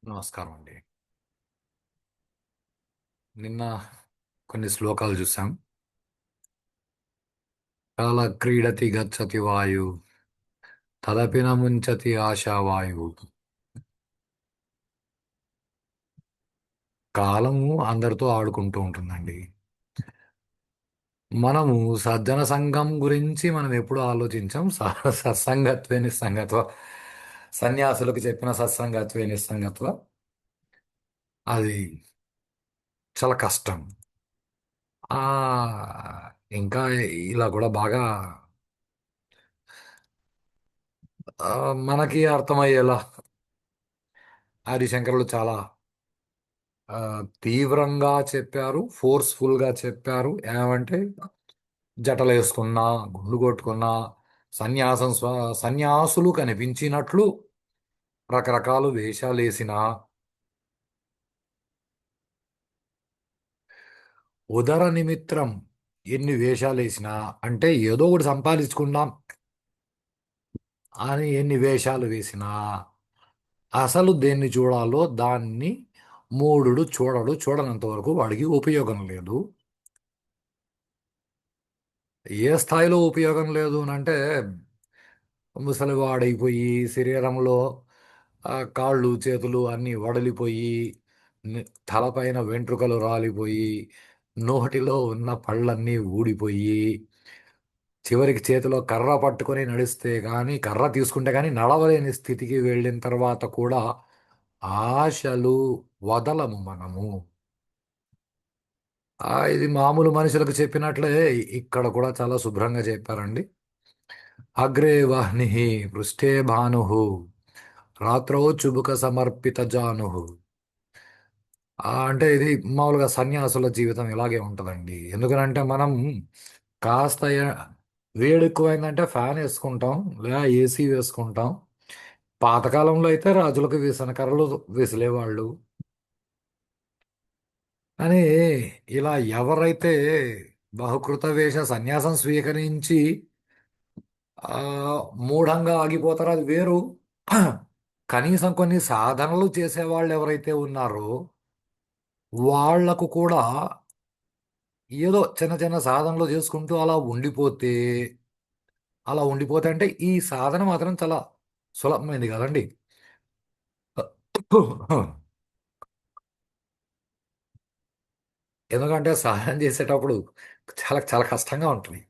నమస్కారం అండి. నిన్న కొన్ని శ్లోకాలు చూసాం. కాల క్రీడతి గచ్చతి వాయు తదపిన ముంచతి ఆశావాయువు. కాలము అందరితో ఆడుకుంటూ ఉంటుందండి. మనము సజ్జన సంఘం గురించి మనం ఎప్పుడు ఆలోచించాం. సత్సంగత్వే నిస్సంగత్వ, సన్యాసులకు చెప్పిన సత్సంగత్వే నిస్సంగత్వ. అది చాలా కష్టం. ఆ ఇంకా ఇలా కూడా బాగా మనకి అర్థమయ్యేలా ఆదిశంకరులు చాలా ఆ, తీవ్రంగా చెప్పారు, ఫోర్స్ఫుల్గా చెప్పారు. ఏమంటే జటలు వేసుకున్నా, గుండు కొట్టుకున్నా, సన్యాసులు కనిపించినట్లు రకరకాల వేషాలు వేసిన ఉదర నిమిత్తం ఎన్ని వేషాలు వేసినా, అంటే ఏదో ఒకటి సంపాదించుకుందాం అని ఎన్ని వేషాలు వేసినా అసలు దేన్ని చూడాలో దాన్ని చూడనంత వరకు వాడికి ఉపయోగం లేదు. ఏ స్థాయిలో ఉపయోగం లేదు అని అంటే ముసలివాడైపోయి శరీరంలో కాళ్ళు చేతులు అన్నీ వడలిపోయి తలపైన వెంట్రుకలు రాలిపోయి నోటిలో ఉన్న పళ్ళన్నీ ఊడిపోయి చివరికి చేతిలో కర్ర పట్టుకొని నడిస్తే కానీ కర్ర తీసుకుంటే కానీ నడవలేని స్థితికి వెళ్ళిన తర్వాత కూడా ఆశలు వదలము మనము. ఇది మామూలు మనుషులకు చెప్పినట్లే ఇక్కడ కూడా చాలా శుభ్రంగా చెప్పారండి. అగ్రే వహ్ని పృష్ఠే భాను రాత్రో చుబుక సమర్పిత జాను. అంటే ఇది మామూలుగా సన్యాసుల జీవితం ఇలాగే ఉంటుందండి. ఎందుకనంటే మనం కాస్త వేడి ఎక్కువైందంటే ఫ్యాన్ వేసుకుంటాం, లేదా ఏసీ వేసుకుంటాం. పాతకాలంలో అయితే రాజులకు వీసన కర్రలు విసిలేవాళ్ళు. కానీ ఇలా ఎవరైతే బహుకృత వేష సన్యాసం స్వీకరించి ఆ మూఢంగా ఆగిపోతారో అది వేరు. కనీసం కొన్ని సాధనలు చేసేవాళ్ళు ఎవరైతే ఉన్నారో వాళ్లకు కూడా ఏదో చిన్న చిన్న సాధనలు చేసుకుంటూ అలా ఉండిపోతే అంటే ఈ సాధన మాత్రం చాలా సులభమైంది కదండి. ఎందుకంటే సాధన చేసేటప్పుడు చాలా చాలా కష్టంగా ఉంటుంది.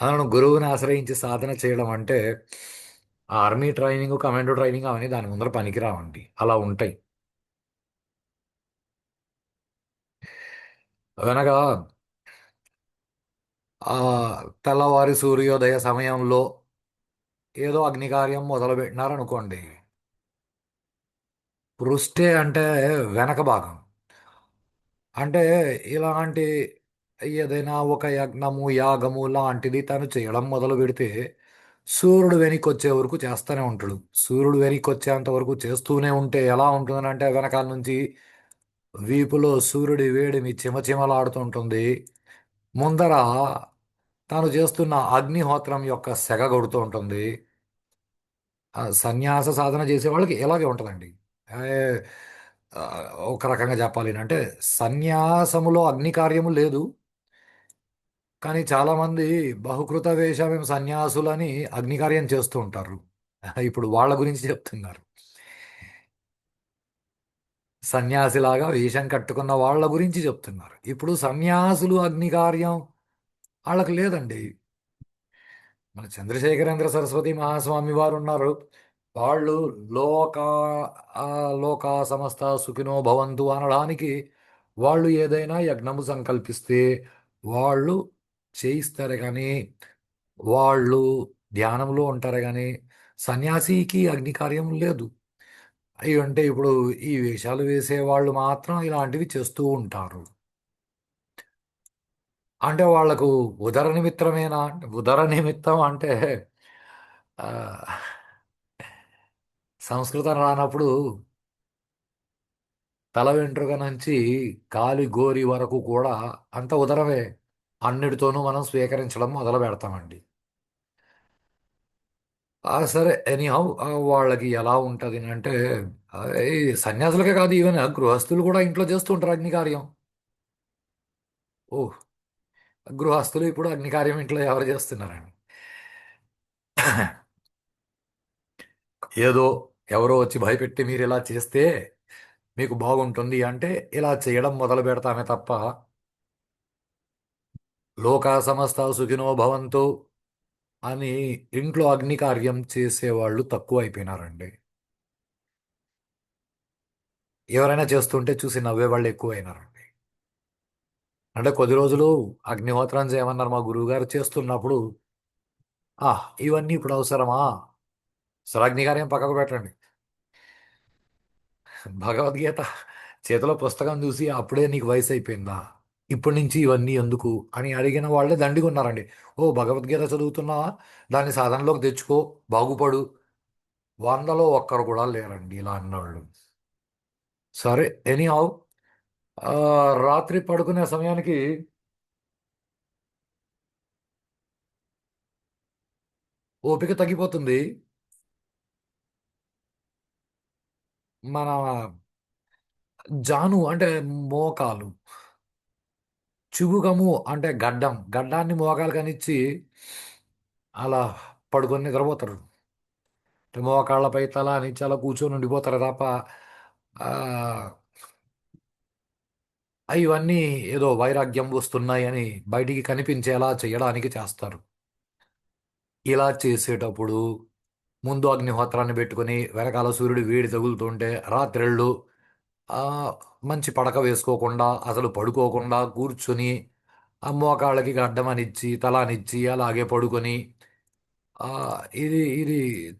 మనం గురువుని ఆశ్రయించి సాధన చేయడం అంటే ఆర్మీ ట్రైనింగ్, కమాండో ట్రైనింగ్ అవన్నీ దాని ముందర పనికిరావండి, అలా ఉంటాయి. వెనక ఆ తెల్లవారి సూర్యోదయ సమయంలో ఏదో అగ్నికార్యం మొదలు పెట్టినారనుకోండి. పృష్ఠే అంటే వెనక భాగం. అంటే ఇలాంటి ఏదైనా ఒక యజ్ఞము యాగము లాంటిది తను చేయడం మొదలు పెడితే సూర్యుడు వెనక్కి వచ్చే వరకు చేస్తూనే ఉంటాడు. సూర్యుడు వెనక్కి వచ్చేంత వరకు చేస్తూనే ఉంటే ఎలా ఉంటుందని అంటే వెనకాల నుంచి వీపులో సూర్యుడి వేడిమి చిమచిమలాడుతుంటుంది. ముందర తాను చేస్తున్న అగ్నిహోత్రం యొక్క సెగ కొడుతూ ఉంటుంది. సన్యాస సాధన చేసే వాళ్ళకి ఇలాగే ఉంటుందండి. ఏ, ఆ, ఒక రకంగా చెప్పాలి అంటే సన్యాసములో అగ్ని కార్యము లేదు. కానీ చాలామంది బహుకృత వేష మేము సన్యాసులని అగ్నికార్యం చేస్తూ ఉంటారు. ఇప్పుడు వాళ్ళ గురించి చెప్తున్నారు. సన్యాసిలాగా వేషం కట్టుకున్న వాళ్ళ గురించి చెప్తున్నారు. ఇప్పుడు సన్యాసులు అగ్నికార్యం వాళ్ళకి లేదండి. మన చంద్రశేఖరేంద్ర సరస్వతి మహాస్వామి వారు ఉన్నారు. వాళ్ళు లోక ఆ లోక సమస్త సుఖినో భవంతు అనడానికి వాళ్ళు ఏదైనా యజ్ఞము సంకల్పిస్తే వాళ్ళు చేయిస్తారు కానీ వాళ్ళు ధ్యానంలో ఉంటారు కానీ సన్యాసికి అగ్ని కార్యం లేదు. అవి అంటే ఇప్పుడు ఈ వేషాలు వేసే వాళ్ళు మాత్రం ఇలాంటివి చేస్తూ ఉంటారు. అంటే వాళ్లకు ఉదర నిమిత్తమేనా అంటే ఉదర నిమిత్తం అంటే ఆ, సంస్కృతం రానప్పుడు తల వెంట్రుక నుంచి కాలి గోరి వరకు కూడా అంత ఉదరమే. అన్నిటితోనూ మనం స్వీకరించడం మొదలు పెడతామండి. సరే ఎనీహౌ వాళ్ళకి ఎలా ఉంటుంది అంటే ఈ సన్యాసులకే కాదు, ఈవెన్ గృహస్థులు కూడా ఇంట్లో చేస్తూ ఉంటారు అగ్నికార్యం. ఓ, గృహస్థులు ఇప్పుడు అగ్నికార్యం ఇంట్లో ఎవరు చేస్తున్నారండి? ఏదో ఎవరో వచ్చి భయపెట్టి మీరు ఇలా చేస్తే మీకు బాగుంటుంది అంటే ఇలా చేయడం మొదలు పెడతామే తప్ప లోకా సమస్త సుఖినో భవంతు అని ఇంట్లో అగ్ని కార్యం చేసేవాళ్ళు తక్కువ అయిపోయినారండి. ఎవరైనా చేస్తుంటే చూసి నవ్వే వాళ్ళు ఎక్కువ అయినారండి. అంటే కొద్ది రోజులు అగ్నిహోత్రం చేయమన్నారు మా గురువు గారు, చేస్తున్నప్పుడు ఇవన్నీ ఇప్పుడు అవసరమా? అసలు అగ్ని కార్యం పక్కకు పెట్టండి. భగవద్గీత చేతిలో పుస్తకం చూసి అప్పుడే నీకు వయసు అయిపోయిందా, ఇప్పటి నుంచి ఇవన్నీ ఎందుకు అని అడిగిన వాళ్ళే దండిగా ఉన్నారండి. ఓ, భగవద్గీత చదువుతున్నావా, దాన్ని సాధనలోకి తెచ్చుకో, బాగుపడు. వందలో ఒక్కరు కూడా లేరండి ఇలా అన్నవాళ్ళు. సరే, ఎనీ హౌ, రాత్రి పడుకునే సమయానికి ఓపిక తగ్గిపోతుంది. మన జాను అంటే మోకాలు, చివుగము అంటే గడ్డం, గడ్డాన్ని మోకాలు కనిచ్చి అలా పడుకొని నిద్రపోతారు. అంటే మోకాళ్ళపై తల అనిచ్చి అలా కూర్చొని ఉండిపోతారు తప్ప ఆ, ఇవన్నీ ఏదో వైరాగ్యం వస్తున్నాయి అని బయటికి కనిపించేలా చేయడానికి చేస్తారు. ఇలా చేసేటప్పుడు ముందు అగ్నిహోత్రాన్ని పెట్టుకొని వెనకాల సూర్యుడు వేడి తగులుతుంటే రాత్రిళ్ళు ఆ, మంచి పడక వేసుకోకుండా అసలు పడుకోకుండా కూర్చుని ఆ మోకాళ్ళకి గడ్డమనిచ్చి తలానిచ్చి అలాగే పడుకొని ఆ, ఇది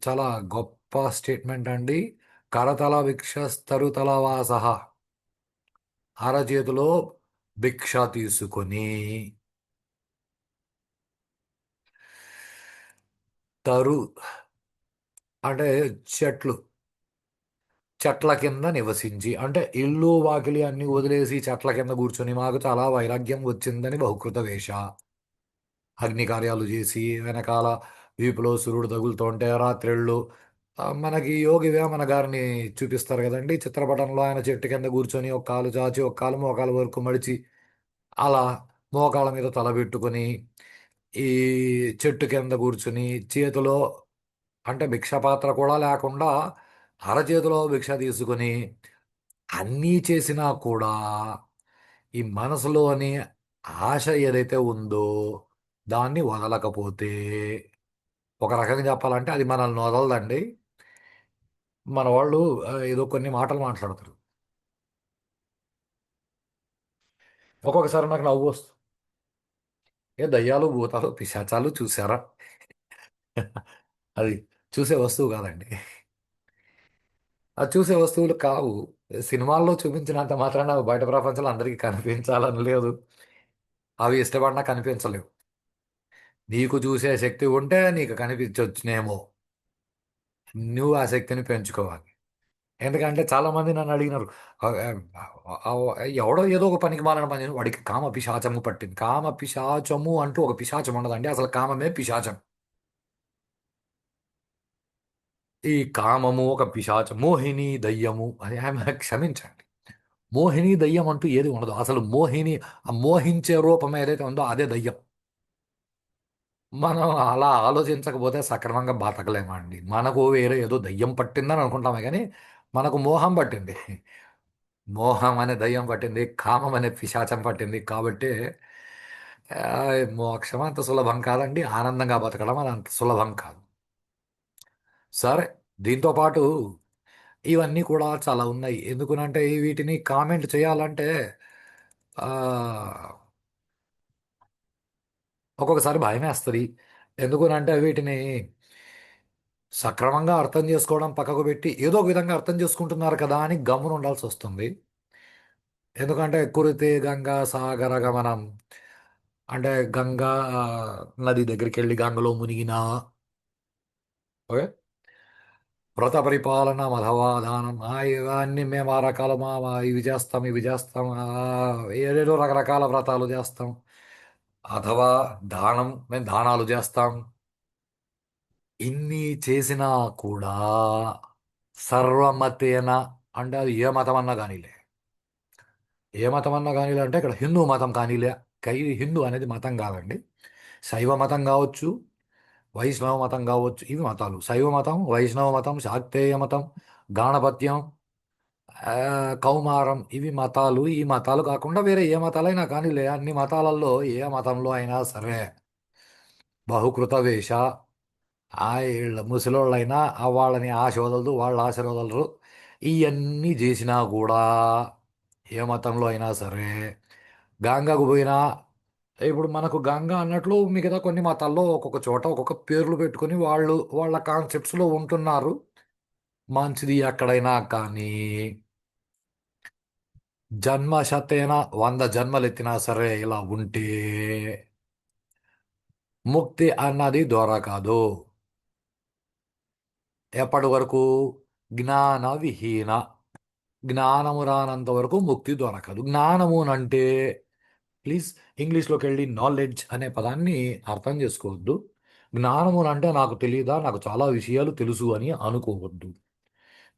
చాలా గొప్ప స్టేట్మెంట్ అండి. కరతల భిక్షస్తరుతల వాసః, అరచేతిలో భిక్ష తీసుకొని తరు అంటే చెట్లు, చెట్ల కింద నివసించి అంటే ఇల్లు వాకిలి అన్ని వదిలేసి చెట్ల కింద కూర్చొని మాకు చాలా వైరాగ్యం వచ్చిందని బహుకృత వేష అగ్ని కార్యాలు చేసి వెనకాల వీపులో సూర్యుడు తగులుతుంటే రాత్రిళ్ళు మనకి యోగి వేమన గారిని చూపిస్తారు కదండి చిత్రపటంలో, ఆయన చెట్టు కింద కూర్చొని ఒక కాలు చాచి ఒక కాలు మోకాలు వరకు మడిచి అలా మోకాళ్ళ మీద తల పెట్టుకొని ఈ చెట్టు కింద కూర్చుని చేతిలో అంటే భిక్ష పాత్ర కూడా లేకుండా అరచేతిలో భిక్ష తీసుకొని అన్నీ చేసినా కూడా ఈ మనసులోని ఆశ ఏదైతే ఉందో దాన్ని వదలకపోతే, ఒక రకంగా చెప్పాలంటే అది మనల్ని వదలదండి. మన వాళ్ళు ఏదో కొన్ని మాటలు మాట్లాడతారు. ఒక్కొక్కసారి నాకు నవ్వు వస్తుంది. ఏ దయ్యాలు భూతాలు పిశాచాలు చూసారా? అది చూసే వస్తువు కాదండి. అది చూసే వస్తువులు కావు. సినిమాల్లో చూపించినంత మాత్రాన అవి బయట ప్రపంచంలో అందరికీ కనిపించాలని లేదు. అవి ఇష్టపడినా కనిపించలేవు. నీకు చూసే శక్తి ఉంటే నీకు కనిపించవచ్చునేమో. నువ్వు ఆ శక్తిని పెంచుకోవాలి. ఎందుకంటే చాలా మంది నన్ను అడిగినారు. "ఆ, ఆ, ఎవడో ఏదో ఒక పనికి మాలిన పని వాడికి కామ పిశాచము పట్టింది." కామ పిశాచము అంటూ ఒక పిశాచం ఉండదండి, అసలు కామమే పిశాచం. ఈ కామము ఒక పిశాచం, మోహిని దయ్యము అని ఆమె క్షమించండి. మోహిని దయ్యం అంటూ ఏది ఉండదు. అసలు మోహిని, ఆ మోహించే రూపం ఏదైతే ఉందో అదే దయ్యం. మనం అలా ఆలోచించకపోతే సక్రమంగా బతకలేమండి. మనకు వేరే ఏదో దయ్యం పట్టిందని అనుకుంటామే కానీ మనకు మోహం పట్టింది. మోహం అనే దయ్యం పట్టింది, కామం అనే పిశాచం పట్టింది కాబట్టి మోక్షం అంత సులభం కాదండి, ఆనందంగా బతకడం అది అంత సులభం కాదు. సరే, దీంతో పాటు ఇవన్నీ కూడా చాలా ఉన్నాయి. ఎందుకునంటే వీటిని కామెంట్ చేయాలంటే ఆ, ఒక్కొక్కసారి భయమేస్తుంది. ఎందుకునంటే వీటిని సక్రమంగా అర్థం చేసుకోవడం పక్కకు పెట్టి ఏదో ఒక విధంగా అర్థం చేసుకుంటున్నారు కదా అని గమ్మున ఉండాల్సి వస్తుంది. ఎందుకంటే కురితే గంగా సాగర గమనం అంటే గంగా నది దగ్గరికి వెళ్ళి గంగలో మునిగిన, ఓకే, వ్రత పరిపాలన మధవాదానం ఇవన్నీ మేము ఆ రకాల ఇవి చేస్తాం ఇవి చేస్తాం, ఏదేదో రకరకాల వ్రతాలు చేస్తాం. అథవా దానం, మేము దానాలు చేస్తాం. ఇన్ని చేసినా కూడా సర్వమతేన అంటే అది ఏ మతం అన్నా కానీలే. ఏ మతం అన్నా కానీలే అంటే ఇక్కడ హిందూ మతం కానీలే. హిందూ అనేది మతం కాదండి. శైవ మతం కావచ్చు, వైష్ణవ మతం కావచ్చు, ఇవి మతాలు. శైవ మతం, వైష్ణవ మతం, శాక్తేయ మతం, గాణపత్యం, కౌమారం, ఇవి మతాలు. ఈ మతాలు కాకుండా వేరే ఏ మతాలైనా కానీలే, అన్ని మతాలలో ఏ మతంలో అయినా సరే బహుకృత వేష, వీళ్ళ ముసలోళ్ళైనా వాళ్ళని ఆశ వదలదు, వాళ్ళ ఆశ వదలరు. ఇవన్నీ చేసినా కూడా ఏ మతంలో అయినా సరే గంగకు పోయినా, ఇప్పుడు మనకు గంగ అన్నట్లు మిగతా కొన్ని మతాల్లో ఒక్కొక్క చోట ఒక్కొక్క పేర్లు పెట్టుకొని వాళ్ళు వాళ్ళ కాన్సెప్ట్స్లో ఉంటున్నారు. మంచిది ఎక్కడైనా కానీ. జన్మ శతేన 100 జన్మలు ఎత్తినా సరే ఇలా ఉంటే ముక్తి అన్నది దొరకదు. ఎప్పటి వరకు? జ్ఞాన విహీన. జ్ఞానము రానంత వరకు ముక్తి దొరకదు. జ్ఞానము అంటే ప్లీజ్ ఇంగ్లీష్లోకి వెళ్ళి నాలెడ్జ్ అనే పదాన్ని అర్థం చేసుకోవద్దు. జ్ఞానము అంటే నాకు తెలియదా, నాకు చాలా విషయాలు తెలుసు అని అనుకోవద్దు.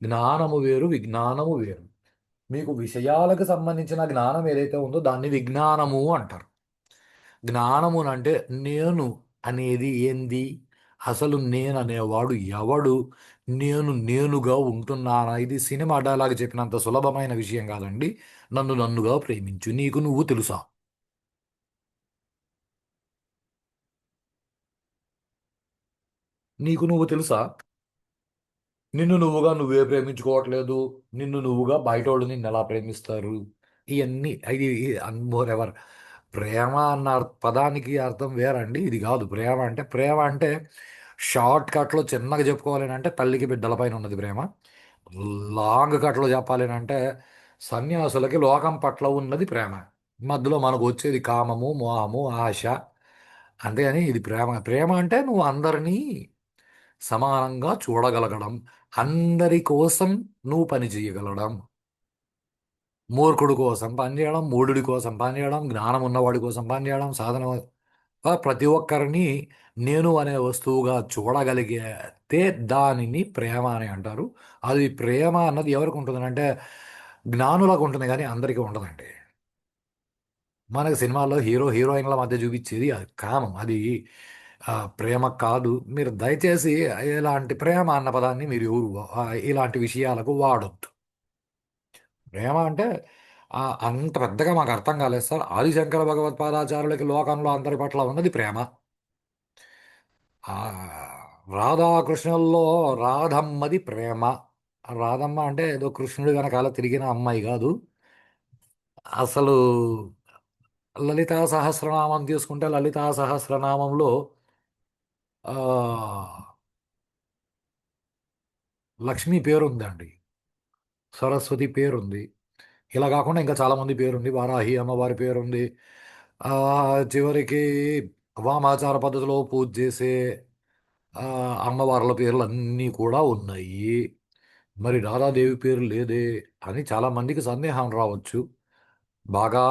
జ్ఞానము వేరు, విజ్ఞానము వేరు. మీకు విషయాలకు సంబంధించిన జ్ఞానం ఏదైతే ఉందో దాన్ని విజ్ఞానము అంటారు. జ్ఞానమునంటే నేను అనేది ఏంది, అసలు నేను అనేవాడు ఎవడు, నేను నేనుగా ఉంటున్నానా? ఇది సినిమా డైలాగ్ చెప్పినంత సులభమైన విషయం కాదండి. నన్ను నన్నుగా ప్రేమించు, నీకు నువ్వు తెలుసా? నీకు నువ్వు తెలుసా? నిన్ను నువ్వుగా నువ్వే ప్రేమించుకోవట్లేదు. నిన్ను నువ్వుగా బయట వాళ్ళు నిన్ను ఎలా ప్రేమిస్తారు? ఇవన్నీ ఇది మోర్ ఎవర్. ప్రేమ అన్న పదానికి అర్థం వేరండి. ఇది కాదు ప్రేమ అంటే. ప్రేమ అంటే షార్ట్ కట్లో చిన్నగా చెప్పుకోవాలి అంటే తల్లికి బిడ్డల పైన ఉన్నది ప్రేమ. లాంగ్ కట్లో చెప్పాలి అంటే సన్యాసులకి లోకం పట్ల ఉన్నది ప్రేమ. మధ్యలో మనకు వచ్చేది కామము, మోహము, ఆశ. అంతేగాని ఇది ప్రేమ. ప్రేమ అంటే నువ్వు అందరినీ సమానంగా చూడగలగడం, అందరి కోసం నువ్వు పని చేయగలగడం, మూర్ఖుడి కోసం పనిచేయడం, మూఢుడి కోసం పనిచేయడం, జ్ఞానం ఉన్నవాడి కోసం పనిచేయడం, సాధన ప్రతి ఒక్కరిని నేను అనే వస్తువుగా చూడగలిగితే దానిని ప్రేమ అని అంటారు. అది ప్రేమ అన్నది ఎవరికి ఉంటుందంటే జ్ఞానులకు ఉంటుంది, కానీ అందరికీ ఉండదండి. మనకి సినిమాల్లో హీరో హీరోయిన్ల మధ్య చూపించేది అది కామం, అది ప్రేమ కాదు. మీరు దయచేసి ఇలాంటి ప్రేమ అన్న పదాన్ని మీరు ఎవరు ఇలాంటి విషయాలకు వాడొద్దు. ప్రేమ అంటే అంత పెద్దగా మాకు అర్థం కాలేదు సార్. ఆదిశంకర భగవత్పాదాచార్యులకి లోకంలో అందరి పట్ల ఉన్నది ప్రేమ. ఆ, రాధాకృష్ణుల్లో రాధమ్మది ప్రేమ. రాధమ్మ అంటే ఏదో కృష్ణుడి వెనకాల తిరిగిన అమ్మాయి కాదు. అసలు లలితా సహస్రనామం తీసుకుంటే లలితా సహస్రనామంలో ఆ, లక్ష్మి పేరుందండి, సరస్వతి పేరుంది. ఇలా కాకుండా ఇంకా చాలా మంది పేరుంది. వారాహి అమ్మవారి పేరుంది. ఆ చివరికి వామాచార పద్ధతిలో పూజ చేసే ఆ అమ్మవార్ల పేర్లు అన్నీ కూడా ఉన్నాయి. మరి రాధాదేవి పేరు లేదే అని చాలా మందికి సందేహం రావచ్చు. బాగా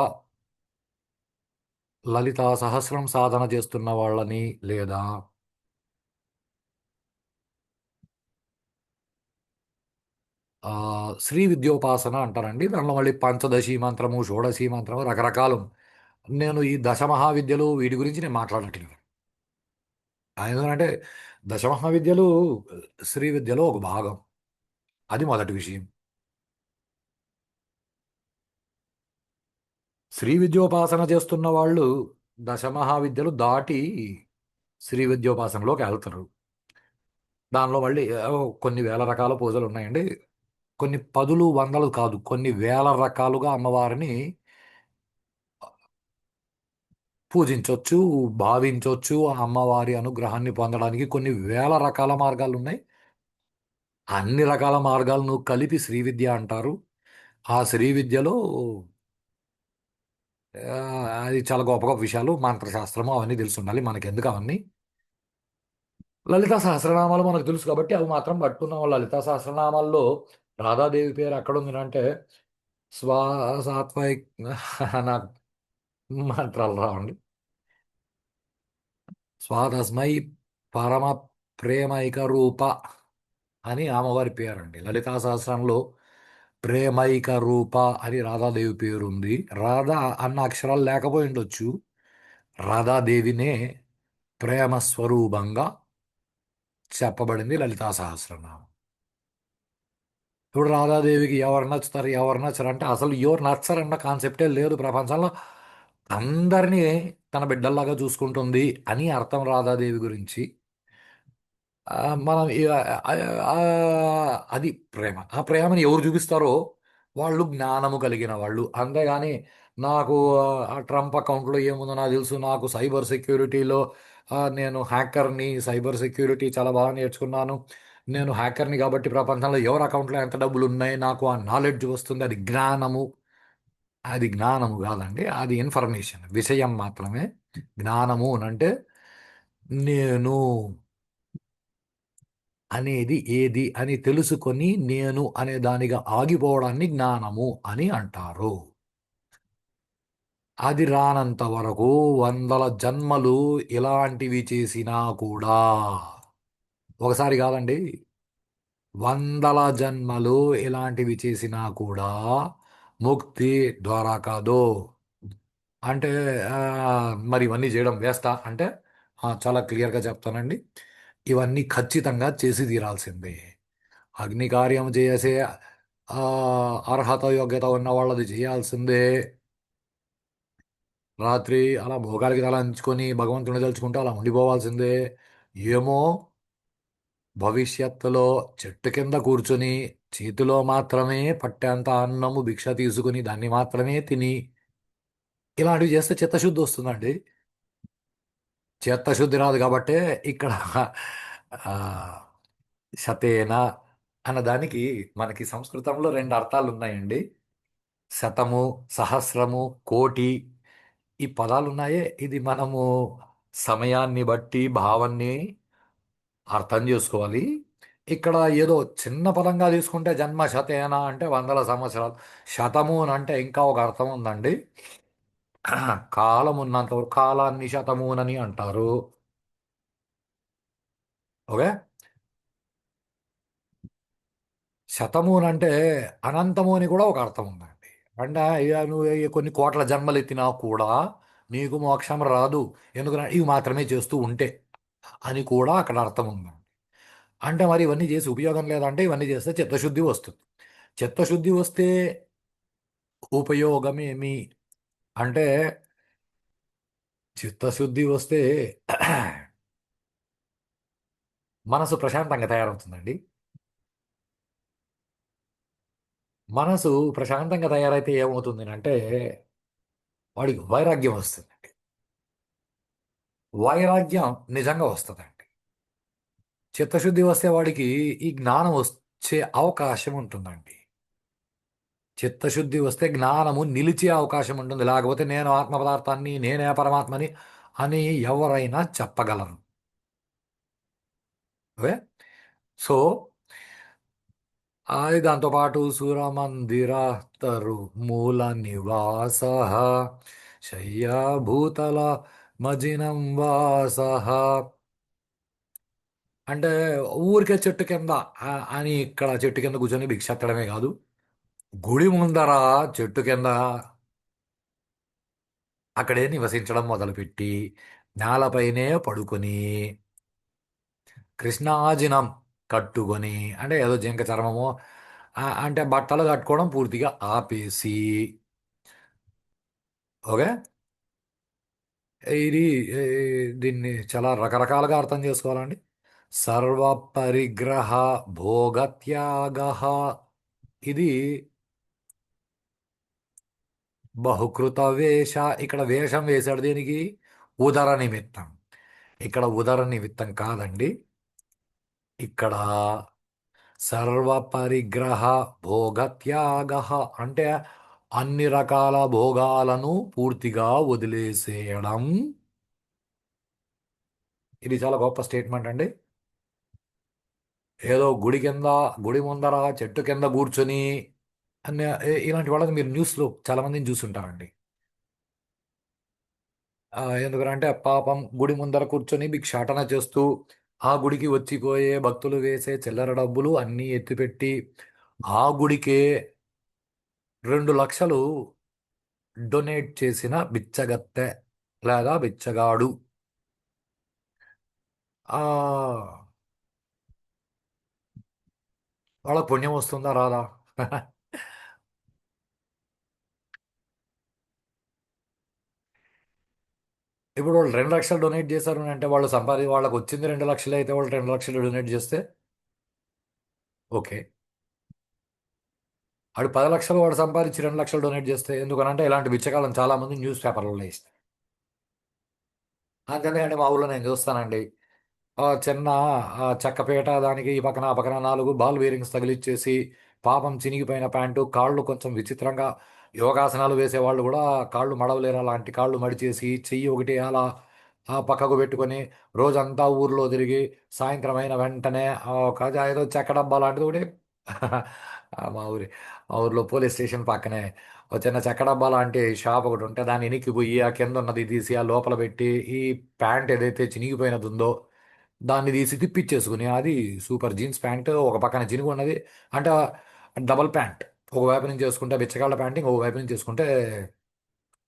లలితా సహస్రం సాధన చేస్తున్న వాళ్ళని, లేదా ఆ, శ్రీ విద్యోపాసన అంటారండి. దానిలో మళ్ళీ పంచదశి మంత్రము, షోడశి మంత్రము, రకరకాలు. నేను ఈ దశమహావిద్యలు వీటి గురించి నేను మాట్లాడట్లేదు. ఎందుకంటే దశమహావిద్యలు శ్రీ విద్యలో ఒక భాగం. అది మొదటి విషయం. శ్రీ విద్యోపాసన చేస్తున్న వాళ్ళు దశమహావిద్యలు దాటి శ్రీ విద్యోపాసనలోకి వెళ్తారు. దానిలో మళ్ళీ కొన్ని వేల రకాల పూజలు ఉన్నాయండి. కొన్ని పదులు వందలు కాదు, కొన్ని వేల రకాలుగా అమ్మవారిని పూజించవచ్చు, భావించవచ్చు. ఆ అమ్మవారి అనుగ్రహాన్ని పొందడానికి కొన్ని వేల రకాల మార్గాలు ఉన్నాయి. అన్ని రకాల మార్గాలను కలిపి శ్రీ విద్య అంటారు. ఆ శ్రీ విద్యలో ఆ, అది చాలా గొప్ప గొప్ప విషయాలు, మంత్రశాస్త్రము అవన్నీ తెలిసి ఉండాలి. మనకి ఎందుకు అవన్నీ? లలితా సహస్రనామాలు మనకు తెలుసు కాబట్టి అవి మాత్రం పట్టుకున్నాం. లలితా సహస్రనామాల్లో రాధాదేవి పేరు ఎక్కడుంది అంటే స్వా సాత్వై నాకు మంత్రాలు రావండి. స్వాతస్మై పరమ ప్రేమైక రూప అని అమ్మవారి పేరండి. లలితా సహస్రంలో ప్రేమైక రూప అని రాధాదేవి పేరుంది. రాధ అన్న అక్షరాలు లేకపోయి ఉండొచ్చు. రాధాదేవినే ప్రేమ స్వరూపంగా చెప్పబడింది లలితా సహస్రనామం. ఇప్పుడు రాధాదేవికి ఎవరు నచ్చుతారు, ఎవరు నచ్చరు అంటే అసలు ఎవరు నచ్చరన్న కాన్సెప్టే లేదు ప్రపంచంలో. అందరినీ తన బిడ్డల్లాగా చూసుకుంటుంది అని అర్థం రాధాదేవి గురించి. ఆ, మనం అది ప్రేమ. ఆ ప్రేమని ఎవరు చూపిస్తారో వాళ్ళు జ్ఞానము కలిగిన వాళ్ళు. అంతేగాని నాకు ఆ ట్రంప్ అకౌంట్లో ఏముందో నాకు తెలుసు, నాకు సైబర్ సెక్యూరిటీలో నేను హ్యాకర్ని, సైబర్ సెక్యూరిటీ చాలా బాగా నేర్చుకున్నాను, నేను హ్యాకర్ని కాబట్టి ప్రపంచంలో ఎవరి అకౌంట్లో ఎంత డబ్బులు ఉన్నాయి నాకు ఆ నాలెడ్జ్ వస్తుంది, అది జ్ఞానము. అది జ్ఞానము కాదండి, అది ఇన్ఫర్మేషన్, విషయం మాత్రమే. జ్ఞానము అంటే నేను అనేది ఏది అని తెలుసుకొని నేను అనే దానిగా ఆగిపోవడాన్ని జ్ఞానము అని అంటారు. అది రానంత వరకు వందల జన్మలు ఇలాంటివి చేసినా కూడా, ఒకసారి కాదండి, వందల జన్మలు ఇలాంటివి చేసినా కూడా ముక్తి దొరకదు. అంటే ఆ, మరి ఇవన్నీ చేయడం వేస్తా అంటే చాలా క్లియర్గా చెప్తానండి. ఇవన్నీ ఖచ్చితంగా చేసి తీరాల్సిందే. అగ్ని కార్యం చేసే ఆ, అర్హత యోగ్యత ఉన్న వాళ్ళది చేయాల్సిందే. రాత్రి అలా భోగాలకి తలంచుకొని భగవంతుని తలుచుకుంటూ అలా ఉండిపోవాల్సిందే. ఏమో భవిష్యత్తులో చెట్టు కింద కూర్చుని చేతిలో మాత్రమే పట్టేంత అన్నము భిక్ష తీసుకుని దాన్ని మాత్రమే తిని ఇలాంటివి చేస్తే చిత్తశుద్ధి వస్తుందండి. చిత్తశుద్ధి రాదు కాబట్టే ఇక్కడ ఆ, శతేన అన్న దానికి మనకి సంస్కృతంలో రెండు అర్థాలు ఉన్నాయండి. శతము, సహస్రము, కోటి, ఈ పదాలు ఉన్నాయే. ఇది మనము సమయాన్ని బట్టి భావాన్ని అర్థం చేసుకోవాలి. ఇక్కడ ఏదో చిన్న పదంగా తీసుకుంటే జన్మ శతేన అంటే వందల సంవత్సరాలు, శతము అని అంటే ఇంకా ఒక అర్థం ఉందండి. కాలం ఉన్నంత వరకు కాలాన్ని శతమునని అంటారు. ఓకే. శతము అని అంటే అనంతము అని కూడా ఒక అర్థం ఉందండి. అంటే ఇక నువ్వు ఈ కొన్ని కోట్ల జన్మలు ఎత్తినా కూడా నీకు మోక్షం రాదు, ఎందుకంటే ఇవి మాత్రమే చేస్తూ ఉంటే అని కూడా అక్కడ అర్థం ఉందండి. అంటే మరి ఇవన్నీ చేసి ఉపయోగం లేదంటే ఇవన్నీ చేస్తే చిత్తశుద్ధి వస్తుంది. చిత్తశుద్ధి వస్తే ఉపయోగమేమి అంటే, చిత్తశుద్ధి వస్తే మనసు ప్రశాంతంగా తయారవుతుందండి. మనసు ప్రశాంతంగా తయారైతే ఏమవుతుంది అంటే వాడికి వైరాగ్యం వస్తుందండి. వైరాగ్యం నిజంగా వస్తుందండి. చిత్తశుద్ధి వస్తే వాడికి ఈ జ్ఞానం వచ్చే అవకాశం ఉంటుందండి. చిత్తశుద్ధి వస్తే జ్ఞానము నిలిచే అవకాశం ఉంటుంది. లేకపోతే నేను ఆత్మ పదార్థాన్ని, నేనే పరమాత్మని అని ఎవరైనా చెప్పగలరు. ఓకే. సో దాంతోపాటు సురమందిర తరు మూల నివాస శయ్యాభూతల మజినం వాస అంటే ఊరికే చెట్టు కింద అని ఇక్కడ చెట్టు కింద కూర్చొని భిక్షెత్తడమే కాదు, గుడి ముందర చెట్టు కింద అక్కడే నివసించడం మొదలుపెట్టి నేలపైనే పడుకొని కృష్ణాజినం కట్టుకొని, అంటే ఏదో జింక చర్మము అంటే బట్టలు కట్టుకోవడం పూర్తిగా ఆపేసి. ఓకే. ఇది ఏ, దీన్ని చాలా రకరకాలుగా అర్థం చేసుకోవాలండి. సర్వ పరిగ్రహ భోగత్యాగ, ఇది బహుకృత వేష. ఇక్కడ వేషం వేశాడు దేనికి? ఉదర నిమిత్తం. ఇక్కడ ఉదర నిమిత్తం కాదండి. ఇక్కడ సర్వ పరిగ్రహ భోగత్యాగ అంటే అన్ని రకాల భోగాలను పూర్తిగా వదిలేసేయడం. ఇది చాలా గొప్ప స్టేట్మెంట్ అండి. ఏదో గుడి కింద, గుడి ముందర చెట్టు కింద కూర్చొని అన్న ఇలాంటి వాళ్ళని మీరు న్యూస్లో చాలా మందిని చూసుంటారండి. ఎందుకంటే పాపం గుడి ముందర కూర్చొని భిక్షాటన చేస్తూ ఆ గుడికి వచ్చిపోయే భక్తులు వేసే చిల్లర డబ్బులు అన్నీ ఎత్తిపెట్టి ఆ గుడికే 2 లక్షలు డొనేట్ చేసిన బిచ్చగత్తె లేదా బిచ్చగాడు. ఆ వాళ్ళకి పుణ్యం వస్తుందా రాదా? ఇప్పుడు వాళ్ళు 2 లక్షలు డొనేట్ చేశారు అని అంటే వాళ్ళకి వచ్చింది 2 లక్షలు అయితే వాళ్ళు 2 లక్షలు డొనేట్ చేస్తే ఓకే. ఆడు 10 లక్షలు వాడు సంపాదించి 2 లక్షలు డొనేట్ చేస్తే ఎందుకనంటే ఇలాంటి బిచ్చగాళ్ళని చాలా మంది న్యూస్ పేపర్లలో ఇస్తారు. అంతేందుకంటే మా ఊళ్ళో నేను చూస్తానండి. చిన్న చెక్కపేట దానికి ఈ పక్కన ఆ పక్కన 4 బాల్ బేరింగ్స్ తగిలిచ్చేసి పాపం చినిగిపోయిన ప్యాంటు కాళ్ళు కొంచెం విచిత్రంగా యోగాసనాలు వేసేవాళ్ళు కూడా కాళ్ళు మడవలేరు అలాంటి కాళ్ళు మడిచేసి చెయ్యి ఒకటి అలా పక్కకు పెట్టుకొని రోజంతా ఊర్లో తిరిగి సాయంత్రం అయిన వెంటనే ఒక ఏదో చెక్క డబ్బా లాంటిది ఒకటి మా ఊర్లో పోలీస్ స్టేషన్ పక్కనే ఒక చిన్న చెక్క డబ్బా లాంటి షాప్ ఒకటి ఉంటే దాన్ని ఇనికిపోయి ఆ కింద ఉన్నది తీసి ఆ లోపల పెట్టి ఈ ప్యాంట్ ఏదైతే చినిగిపోయినది ఉందో దాన్ని తీసి తిప్పిచ్చేసుకుని అది సూపర్ జీన్స్ ప్యాంట్ ఒక పక్కన చినిగి ఉన్నది అంటే డబల్ ప్యాంట్. ఒక వైపు నుంచి వేసుకుంటే బిచ్చగాళ్ళ ప్యాంట్ ఇంకో వైపు నుంచి వేసుకుంటే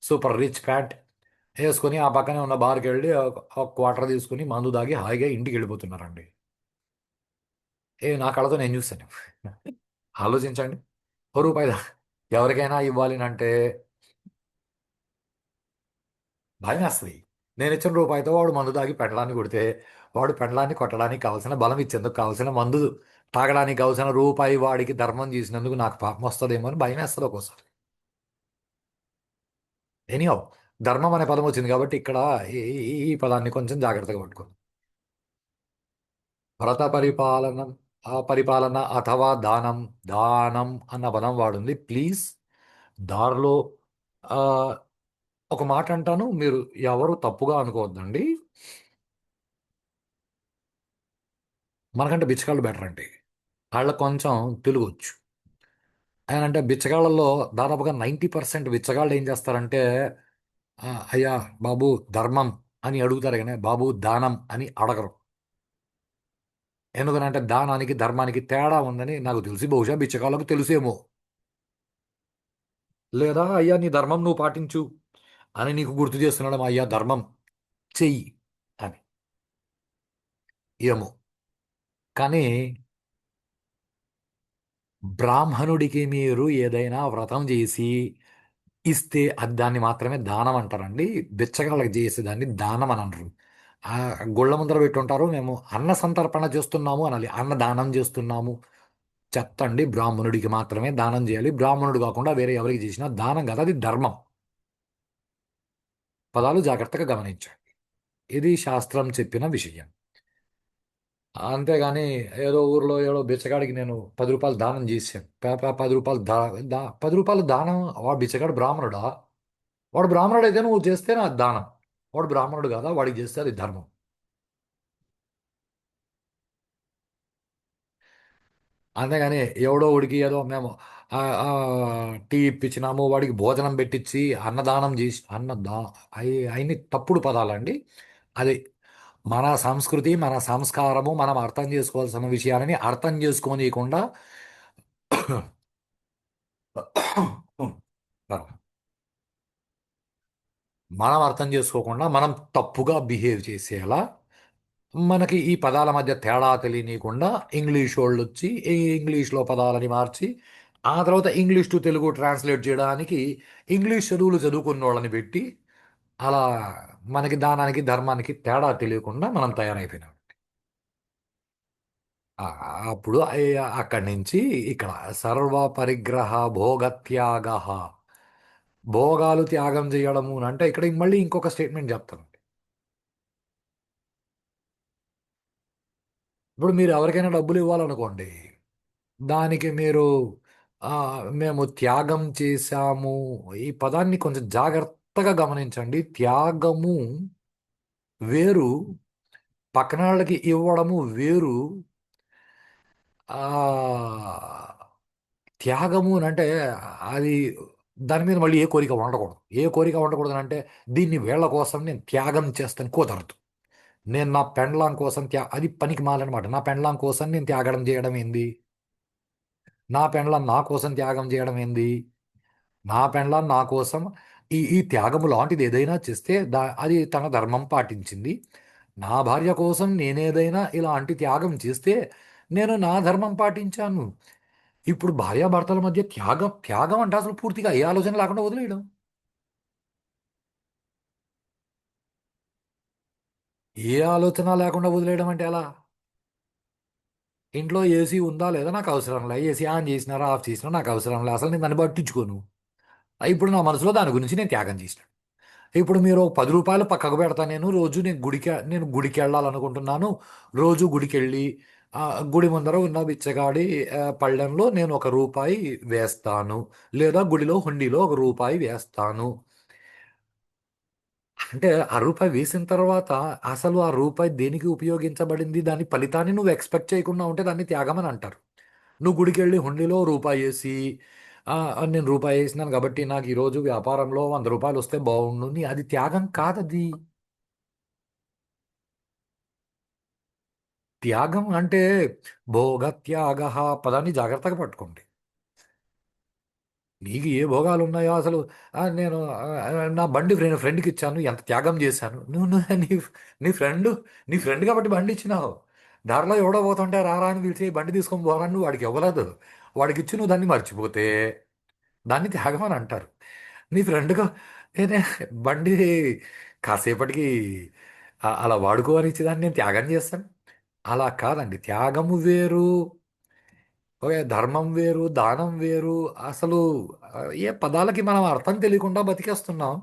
సూపర్ రిచ్ ప్యాంట్ వేసుకొని ఆ పక్కనే ఉన్న బార్కి వెళ్ళి ఒక క్వార్టర్ తీసుకుని మందు దాగి హాయిగా ఇంటికి వెళ్ళిపోతున్నారండి. నా కళ్ళతో నేను చూశాను. ఆలోచించండి. రూపాయి ఎవరికైనా ఇవ్వాలి అంటే భయం వేస్తుంది. నేను ఇచ్చిన రూపాయితో వాడు మందు తాగి పెండలాన్ని కొడితే వాడు పెండలాన్ని కొట్టడానికి కావాల్సిన బలం ఇచ్చేందుకు కావాల్సిన మందు తాగడానికి కావాల్సిన రూపాయి వాడికి ధర్మం చేసినందుకు నాకు పాపం వస్తుందేమో అని భయం వేస్తుంది ఒక్కోసారి. ఎనీహౌ ధర్మం అనే పదం వచ్చింది కాబట్టి ఇక్కడ ఈ పదాన్ని కొంచెం జాగ్రత్తగా పట్టుకోండి. వ్రత పరిపాలన పరిపాలన అథవా దానం. దానం అన్న పదం వాడుంది ప్లీజ్. దారిలో ఆ, ఒక మాట అంటాను మీరు ఎవరు తప్పుగా అనుకోవద్దండి. మనకంటే బిచ్చగాళ్ళు బెటర్ అండి. వాళ్ళకి కొంచెం తెలుగొచ్చు. ఆయన అంటే బిచ్చగాళ్ళలో దాదాపుగా 90% బిచ్చగాళ్ళు ఏం చేస్తారంటే అయ్యా బాబు ధర్మం అని అడుగుతారు కానీ బాబు దానం అని అడగరు. ఎందుకనంటే దానానికి ధర్మానికి తేడా ఉందని నాకు తెలిసి బహుశా బిచ్చగాళ్ళకు తెలుసేమో. లేదా అయ్యా నీ ధర్మం నువ్వు పాటించు అని నీకు గుర్తు చేస్తున్నాడు అయ్యా ధర్మం చెయ్యి అని. ఏమో. కానీ బ్రాహ్మణుడికి మీరు ఏదైనా వ్రతం చేసి ఇస్తే అది దాన్ని మాత్రమే దానం అంటారండి. బిచ్చగాళ్ళకి చేసే దాన్ని దానం అని అంటారు. ఆ గుళ్ళ ముందర పెట్టుంటారు మేము అన్న సంతర్పణ చేస్తున్నాము అనాలి. అన్న దానం చేస్తున్నాము. చెత్తండి. బ్రాహ్మణుడికి మాత్రమే దానం చేయాలి. బ్రాహ్మణుడు కాకుండా వేరే ఎవరికి చేసినా దానం కదా అది ధర్మం. పదాలు జాగ్రత్తగా గమనించండి. ఇది శాస్త్రం చెప్పిన విషయం. అంతేగాని ఏదో ఊర్లో ఏదో బిచ్చగాడికి నేను 10 రూపాయలు దానం చేశాను. 10 రూపాయలు 10 రూపాయలు దానం. వాడు బిచ్చగాడు బ్రాహ్మణుడా? వాడు బ్రాహ్మణుడు అయితే నువ్వు చేస్తేనే అది దానం. వాడు బ్రాహ్మణుడు కదా వాడికి చేస్తే అది ధర్మం. అంతేగాని ఎవడో ఉడికి ఏదో మేము ఆ, ఆ, టీ ఇప్పించినాము వాడికి భోజనం పెట్టించి అన్నదానం చేసి అయిన తప్పుడు పదాలండి. అది మన సంస్కృతి మన సంస్కారము మనం అర్థం చేసుకోవాల్సిన విషయాలని అర్థం చేసుకోనీయకుండా మనం అర్థం చేసుకోకుండా మనం తప్పుగా బిహేవ్ చేసేలా మనకి ఈ పదాల మధ్య తేడా తెలియనీయకుండా ఇంగ్లీష్ వాళ్ళు వచ్చి ఈ ఇంగ్లీష్లో పదాలని మార్చి ఆ తర్వాత ఇంగ్లీష్ టు తెలుగు ట్రాన్స్లేట్ చేయడానికి ఇంగ్లీష్ చదువులు చదువుకున్న వాళ్ళని పెట్టి అలా మనకి దానానికి ధర్మానికి తేడా తెలియకుండా మనం తయారైపోయినాం. ఆ, అప్పుడు అక్కడి నుంచి ఇక్కడ సర్వ పరిగ్రహ భోగత్యాగ. భోగాలు త్యాగం చేయడము అంటే ఇక్కడ మళ్ళీ ఇంకొక స్టేట్మెంట్ చెప్తాను. ఇప్పుడు మీరు ఎవరికైనా డబ్బులు ఇవ్వాలనుకోండి దానికి మీరు ఆ, మేము త్యాగం చేశాము. ఈ పదాన్ని కొంచెం జాగ్రత్తగా గమనించండి. త్యాగము వేరు, పక్కన వాళ్ళకి ఇవ్వడము వేరు. ఆ త్యాగము అని అంటే అది దాని మీద మళ్ళీ ఏ కోరిక ఉండకూడదు. ఏ కోరిక ఉండకూడదు అని అంటే దీన్ని వీళ్ళ కోసం నేను త్యాగం చేస్తాను కుదరదు. నేను నా పెండ్లాం కోసం అది పనికి మాలనమాట. నా పెండ్లాం కోసం నేను త్యాగం చేయడం ఏంది? నా పెండ్లాం నా కోసం త్యాగం చేయడం ఏంది? నా పెండ్లాం నా కోసం ఈ త్యాగము లాంటిది ఏదైనా చేస్తే అది తన ధర్మం పాటించింది. నా భార్య కోసం నేనేదైనా ఇలాంటి త్యాగం చేస్తే నేను నా ధర్మం పాటించాను. ఇప్పుడు భార్యాభర్తల మధ్య త్యాగం త్యాగం అంటే అసలు పూర్తిగా ఏ ఆలోచన లేకుండా వదిలేయడం. ఏ ఆలోచన లేకుండా వదిలేయడం అంటే ఎలా? ఇంట్లో ఏసీ ఉందా లేదా నాకు అవసరం లే, ఏసీ ఆన్ చేసినారా ఆఫ్ చేసినా నాకు అవసరం లే, అసలు నేను దాన్ని పట్టించుకోను. ఇప్పుడు నా మనసులో దాని గురించి నేను త్యాగం చేసిన. ఇప్పుడు మీరు ఒక 10 రూపాయలు పక్కకు పెడతా, నేను గుడికి వెళ్ళాలనుకుంటున్నాను. రోజు గుడికి వెళ్ళి ఆ, గుడి ముందర ఉన్న బిచ్చగాడి పళ్ళెంలో నేను ఒక రూపాయి వేస్తాను, లేదా గుడిలో హుండీలో ఒక రూపాయి వేస్తాను. అంటే ఆ రూపాయి వేసిన తర్వాత అసలు ఆ రూపాయి దేనికి ఉపయోగించబడింది, దాని ఫలితాన్ని నువ్వు ఎక్స్పెక్ట్ చేయకుండా ఉంటే దాన్ని త్యాగం అని అంటారు. నువ్వు గుడికి వెళ్ళి హుండీలో రూపాయి వేసి "ఆ, నేను రూపాయి వేసినాను కాబట్టి నాకు ఈరోజు వ్యాపారంలో 100 రూపాయలు వస్తే బాగుండు", అది త్యాగం కాదది. త్యాగం అంటే భోగ త్యాగ పదాన్ని జాగ్రత్తగా పట్టుకోండి. నీకు ఏ భోగాలు ఉన్నాయో అసలు నేను నా బండి ఫ్రెండ్కి ఇచ్చాను, ఎంత త్యాగం చేశాను. నీ నీ ఫ్రెండ్ నీ ఫ్రెండ్ కాబట్టి బండి ఇచ్చినావు. దారిలో ఎవడో పోతుంటే రారా అని పిలిచి బండి తీసుకొని పోరాని నువ్వు వాడికి ఇవ్వలేదు. వాడికి ఇచ్చి నువ్వు దాన్ని మర్చిపోతే దాన్ని త్యాగం అని అంటారు. నీ ఫ్రెండ్గా నేనే బండి కాసేపటికి అలా వాడుకోవని ఇచ్చేదాన్ని నేను త్యాగం చేస్తాను. అలా కాదండి, త్యాగము వేరు, ఓకే, ధర్మం వేరు, దానం వేరు. అసలు ఏ పదాలకి మనం అర్థం తెలియకుండా బతికేస్తున్నాం.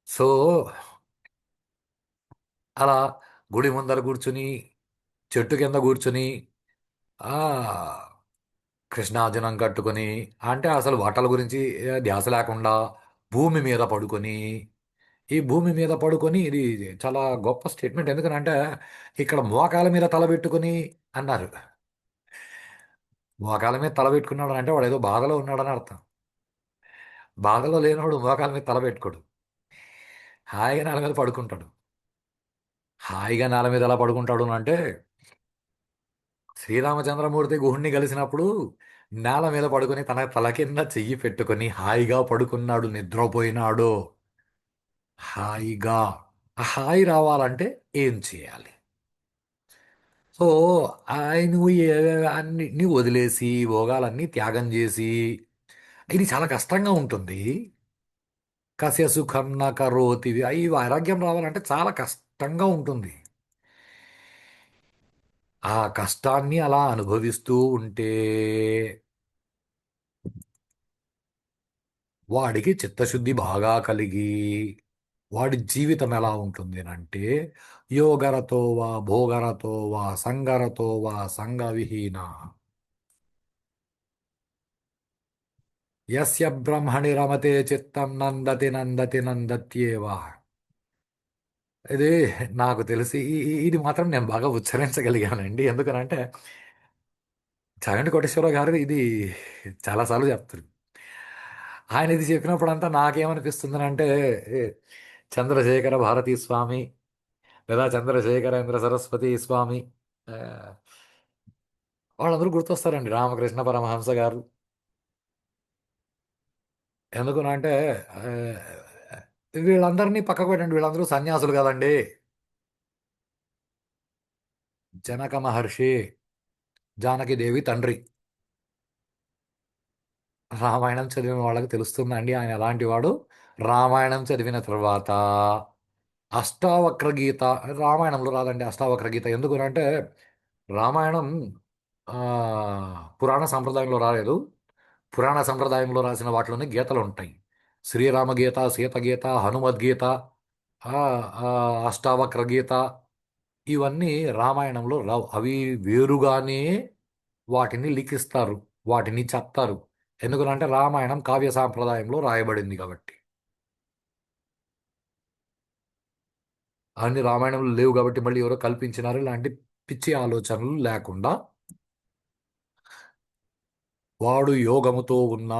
సో అలా గుడి ముందర కూర్చుని, చెట్టు కింద కూర్చుని, ఆ కృష్ణార్జునం కట్టుకొని, అంటే అసలు బట్టల గురించి ధ్యాస లేకుండా భూమి మీద పడుకొని, ఈ భూమి మీద పడుకొని ఇది చాలా గొప్ప స్టేట్మెంట్. ఎందుకనంటే ఇక్కడ మోకాల మీద తలబెట్టుకొని అన్నారు. మోకాల మీద తలబెట్టుకున్నాడు అంటే వాడు ఏదో బాధలో ఉన్నాడని అర్థం. బాధలో లేనివాడు మోకాల మీద తలబెట్టుకోడు, హాయిగా నేల మీద పడుకుంటాడు. హాయిగా నేల మీద ఎలా పడుకుంటాడు అంటే శ్రీరామచంద్రమూర్తి గుహుణ్ణి కలిసినప్పుడు నేల మీద పడుకొని తన తల కింద చెయ్యి పెట్టుకొని హాయిగా పడుకున్నాడు, నిద్రపోయినాడు హాయిగా. ఆ హాయి రావాలంటే ఏం చేయాలి? సో నువ్వు అన్నిటినీ వదిలేసి భోగాలన్నీ త్యాగం చేసి, ఇది చాలా కష్టంగా ఉంటుంది. కస్య సుఖం న కరోతి, ఈ వైరాగ్యం రావాలంటే చాలా కష్టంగా ఉంటుంది. ఆ కష్టాన్ని అలా అనుభవిస్తూ ఉంటే వాడికి చిత్తశుద్ధి బాగా కలిగి వాడి జీవితం ఎలా ఉంటుంది అంటే యోగరతో వా భోగరతో వా సంగరతో వా సంగ విహీన యస్య బ్రహ్మణి రమతే చిత్తం నందతి నందతి నందత్యేవ. ఇది నాకు తెలిసి ఇది మాత్రం నేను బాగా ఉచ్చరించగలిగానండి. ఎందుకనంటే చాగంటి కోటేశ్వరరావు గారు ఇది చాలాసార్లు చెప్తారు. ఆయన ఇది చెప్పినప్పుడంతా నాకేమనిపిస్తుందనంటే ఏ, చంద్రశేఖర భారతీ స్వామి లేదా చంద్రశేఖరేంద్ర సరస్వతి స్వామి, ఆ, వాళ్ళందరూ గుర్తొస్తారండి. రామకృష్ణ పరమహంస గారు. ఎందుకునంటే వీళ్ళందరినీ పక్కకు పెట్టండి, వీళ్ళందరూ సన్యాసులు కదండి. జనక మహర్షి జానకిదేవి తండ్రి. రామాయణం చదివిన వాళ్ళకి తెలుస్తుందండి ఆయన ఎలాంటి వాడు. రామాయణం చదివిన తర్వాత అష్టావక్ర గీత రామాయణంలో రాదండి. అష్టావక్ర గీత ఎందుకునంటే రామాయణం ఆ, పురాణ సంప్రదాయంలో రాలేదు. పురాణ సంప్రదాయంలో రాసిన వాటిలోనే గీతలు ఉంటాయి. శ్రీరామ గీత, సీత గీత, హనుమద్గీత, ఆ, ఆ, అష్టావక్ర గీత, ఇవన్నీ రామాయణంలో రావు. అవి వేరుగానే వాటిని లిఖిస్తారు, వాటిని చెప్తారు. ఎందుకంటే రామాయణం కావ్య సాంప్రదాయంలో రాయబడింది కాబట్టి. అన్ని రామాయణంలో లేవు కాబట్టి మళ్ళీ ఎవరో కల్పించినారు ఇలాంటి పిచ్చి ఆలోచనలు లేకుండా. వాడు యోగముతో ఉన్నా,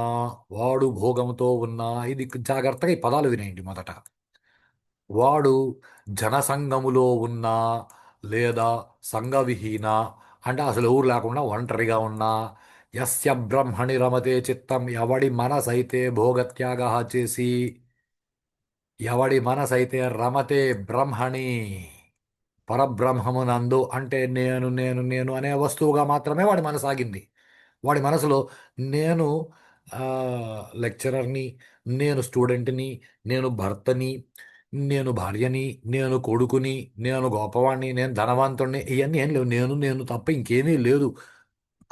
వాడు భోగముతో ఉన్నా, ఇది జాగ్రత్తగా ఈ పదాలు వినేయండి మొదట. వాడు జనసంఘములో ఉన్నా లేదా సంఘవిహీన అంటే అసలు ఎవరు లేకుండా ఒంటరిగా ఉన్నా యస్య బ్రహ్మణి రమతే చిత్తం ఎవడి మనసైతే భోగత్యాగ చేసి ఎవడి మనసైతే రమతే బ్రహ్మణి పరబ్రహ్మమునందు అంటే నేను అనే వస్తువుగా మాత్రమే వాడి మనసు ఆగింది. వాడి మనసులో నేను ఆ, లెక్చరర్ని, నేను స్టూడెంట్ని, నేను భర్తని, నేను భార్యని, నేను కొడుకుని, నేను గొప్పవాణ్ణి, నేను ధనవంతుణ్ణి, ఇవన్నీ ఏం లేవు. నేను తప్ప ఇంకేమీ లేదు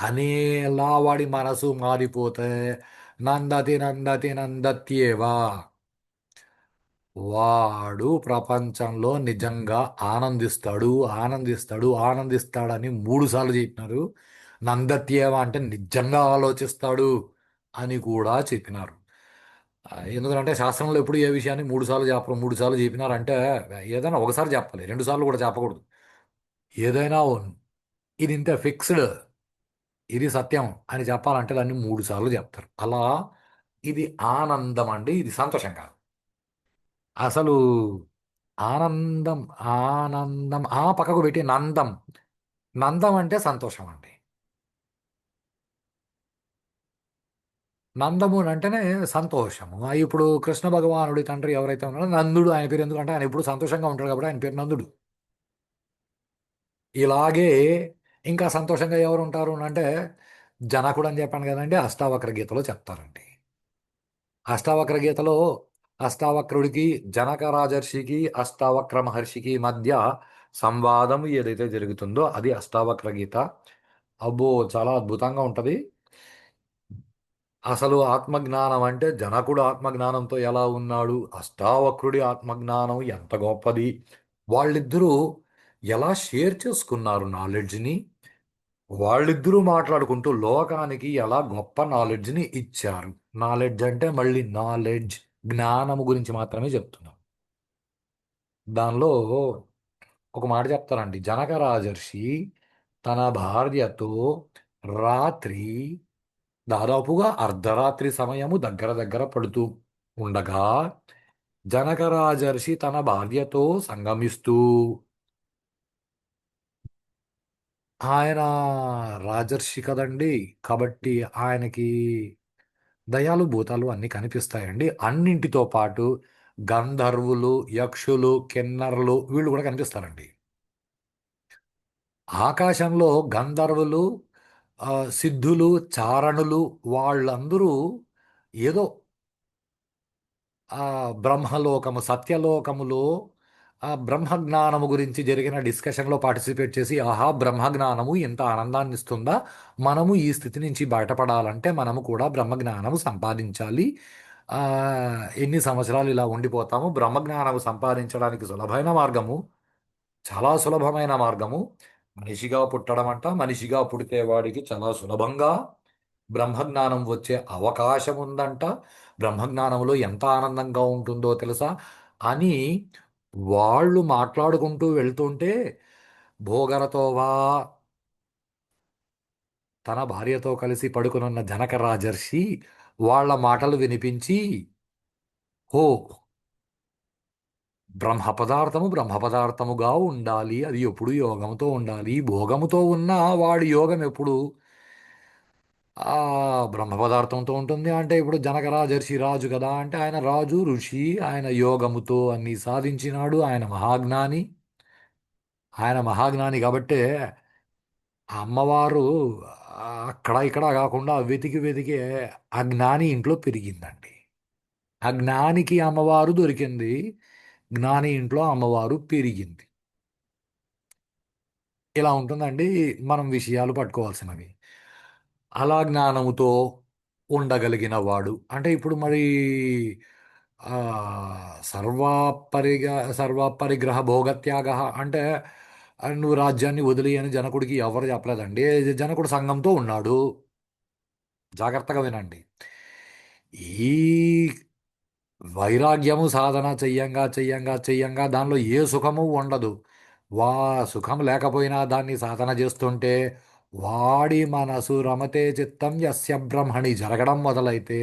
అనేలా వాడి మనసు మారిపోతే నందతి నందతి నందత్యేవా వాడు ప్రపంచంలో నిజంగా ఆనందిస్తాడు, ఆనందిస్తాడు, ఆనందిస్తాడని మూడు సార్లు చెప్పినారు. నందత్యేవ అంటే నిజంగా ఆలోచిస్తాడు అని కూడా చెప్పినారు. ఎందుకంటే శాస్త్రంలో ఎప్పుడు ఏ విషయాన్ని మూడు సార్లు చెప్పరు. మూడు సార్లు చెప్పినారంటే ఏదైనా ఒకసారి చెప్పాలి, రెండు సార్లు కూడా చెప్పకూడదు. ఏదైనా ఇది ఇంతే ఫిక్స్డ్, ఇది సత్యం అని చెప్పాలంటే దాన్ని మూడు సార్లు చెప్తారు. అలా ఇది ఆనందం అండి, ఇది సంతోషం కాదు. అసలు ఆనందం, ఆనందం ఆ పక్కకు పెట్టి నందం, నందం అంటే సంతోషం అండి. నందము అంటేనే సంతోషము. ఇప్పుడు కృష్ణ భగవానుడి తండ్రి ఎవరైతే ఉన్నారో నందుడు, ఆయన పేరు ఎందుకంటే ఆయన ఎప్పుడు సంతోషంగా ఉంటాడు కాబట్టి ఆయన పేరు నందుడు. ఇలాగే ఇంకా సంతోషంగా ఎవరు ఉంటారు అంటే జనకుడు అని చెప్పాను కదండి, అష్టావక్ర గీతలో చెప్తారండి. అష్టావక్ర గీతలో అష్టావక్రుడికి, జనక రాజర్షికి, అష్టావక్ర మహర్షికి మధ్య సంవాదం ఏదైతే జరుగుతుందో అది అష్టావక్ర గీత. అబ్బో, చాలా అద్భుతంగా ఉంటది. అసలు ఆత్మజ్ఞానం అంటే జనకుడు ఆత్మజ్ఞానంతో ఎలా ఉన్నాడు, అష్టావక్రుడి ఆత్మజ్ఞానం ఎంత గొప్పది, వాళ్ళిద్దరూ ఎలా షేర్ చేసుకున్నారు నాలెడ్జ్ని, వాళ్ళిద్దరూ మాట్లాడుకుంటూ లోకానికి ఎలా గొప్ప నాలెడ్జ్ని ఇచ్చారు. నాలెడ్జ్ అంటే మళ్ళీ నాలెడ్జ్, జ్ఞానము గురించి మాత్రమే చెప్తున్నాం. దానిలో ఒక మాట చెప్తారండి. జనక రాజర్షి తన భార్యతో రాత్రి దాదాపుగా అర్ధరాత్రి సమయము దగ్గర దగ్గర పడుతూ ఉండగా జనక రాజర్షి తన భార్యతో సంగమిస్తూ, ఆయన రాజర్షి కదండి, కాబట్టి ఆయనకి దయాలు భూతాలు అన్నీ కనిపిస్తాయండి. అన్నింటితో పాటు గంధర్వులు, యక్షులు, కిన్నరులు వీళ్ళు కూడా కనిపిస్తారండి. ఆకాశంలో గంధర్వులు, సిద్ధులు, చారణులు వాళ్ళందరూ ఏదో ఆ బ్రహ్మలోకము, సత్యలోకములో ఆ బ్రహ్మజ్ఞానము గురించి జరిగిన డిస్కషన్లో పార్టిసిపేట్ చేసి, ఆహా బ్రహ్మజ్ఞానము ఎంత ఆనందాన్ని ఇస్తుందా, మనము ఈ స్థితి నుంచి బయటపడాలంటే మనము కూడా బ్రహ్మజ్ఞానము సంపాదించాలి. ఆ, ఎన్ని సంవత్సరాలు ఇలా ఉండిపోతాము, బ్రహ్మజ్ఞానము సంపాదించడానికి సులభమైన మార్గము, చాలా సులభమైన మార్గము మనిషిగా పుట్టడం అంట. మనిషిగా పుడితే వాడికి చాలా సులభంగా బ్రహ్మజ్ఞానం వచ్చే అవకాశం ఉందంట. బ్రహ్మజ్ఞానంలో ఎంత ఆనందంగా ఉంటుందో తెలుసా అని వాళ్ళు మాట్లాడుకుంటూ వెళ్తుంటే భోగరతోవా తన భార్యతో కలిసి పడుకునున్న జనక రాజర్షి వాళ్ళ మాటలు వినిపించి, ఓ బ్రహ్మ పదార్థము బ్రహ్మ పదార్థముగా ఉండాలి, అది ఎప్పుడు యోగముతో ఉండాలి, భోగముతో ఉన్న వాడి యోగం ఎప్పుడు ఆ బ్రహ్మ పదార్థంతో ఉంటుంది. అంటే ఇప్పుడు జనకరాజర్షి రాజు కదా, అంటే ఆయన రాజు ఋషి, ఆయన యోగముతో అన్ని సాధించినాడు, ఆయన మహాజ్ఞాని. ఆయన మహాజ్ఞాని కాబట్టే ఆ అమ్మవారు అక్కడ ఇక్కడ కాకుండా వెతికి వెతికి ఆ జ్ఞాని ఇంట్లో పెరిగిందండి. ఆ జ్ఞానికి అమ్మవారు దొరికింది, జ్ఞాని ఇంట్లో అమ్మవారు పెరిగింది. ఇలా ఉంటుందండి మనం విషయాలు పట్టుకోవాల్సినవి. అలా జ్ఞానముతో ఉండగలిగిన వాడు అంటే ఇప్పుడు మరి ఆ, సర్వపరిగ్రహ భోగత్యాగ అంటే నువ్వు రాజ్యాన్ని వదిలి అని జనకుడికి ఎవరు చెప్పలేదండి. జనకుడు సంఘంతో ఉన్నాడు. జాగ్రత్తగా వినండి. ఈ వైరాగ్యము సాధన చెయ్యంగా దానిలో ఏ సుఖము ఉండదు. వా సుఖం లేకపోయినా దాన్ని సాధన చేస్తుంటే వాడి మనసు రమతే చిత్తం యస్య బ్రహ్మణి జరగడం మొదలైతే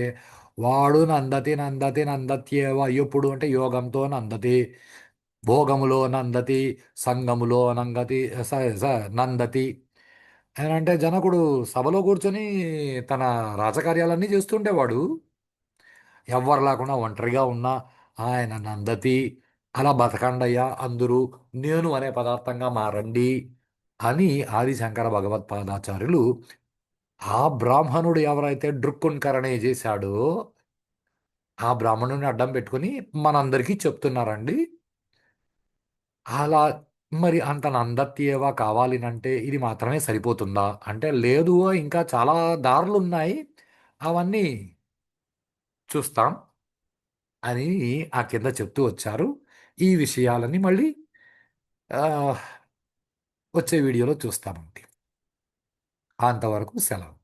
వాడు నందతి నందతి నందత్యేవ, ఎప్పుడు అంటే యోగంతో నందతి, భోగములో నందతి, సంగములో నంగతి, స స నందతి అని అంటే జనకుడు సభలో కూర్చొని తన రాజకార్యాలన్నీ చేస్తుండేవాడు. ఎవ్వరు లేకుండా ఒంటరిగా ఉన్నా ఆయన నందతి, అలా బతకండయ్యా అందరూ, నేను అనే పదార్థంగా మారండి అని ఆదిశంకర భగవత్పాదాచార్యులు ఆ బ్రాహ్మణుడు ఎవరైతే డ్రుక్కున్ చేశాడో ఆ బ్రాహ్మణుని అడ్డం పెట్టుకుని మనందరికీ చెప్తున్నారండి. అలా మరి అంత నందత్యేవ కావాలినంటే ఇది మాత్రమే సరిపోతుందా అంటే లేదు, ఇంకా చాలా దారులు ఉన్నాయి, అవన్నీ చూస్తాం అని ఆ కింద చెప్తూ వచ్చారు. ఈ విషయాలని మళ్ళీ ఆ, వచ్చే వీడియోలో చూస్తామండి. అంతవరకు సెలవు.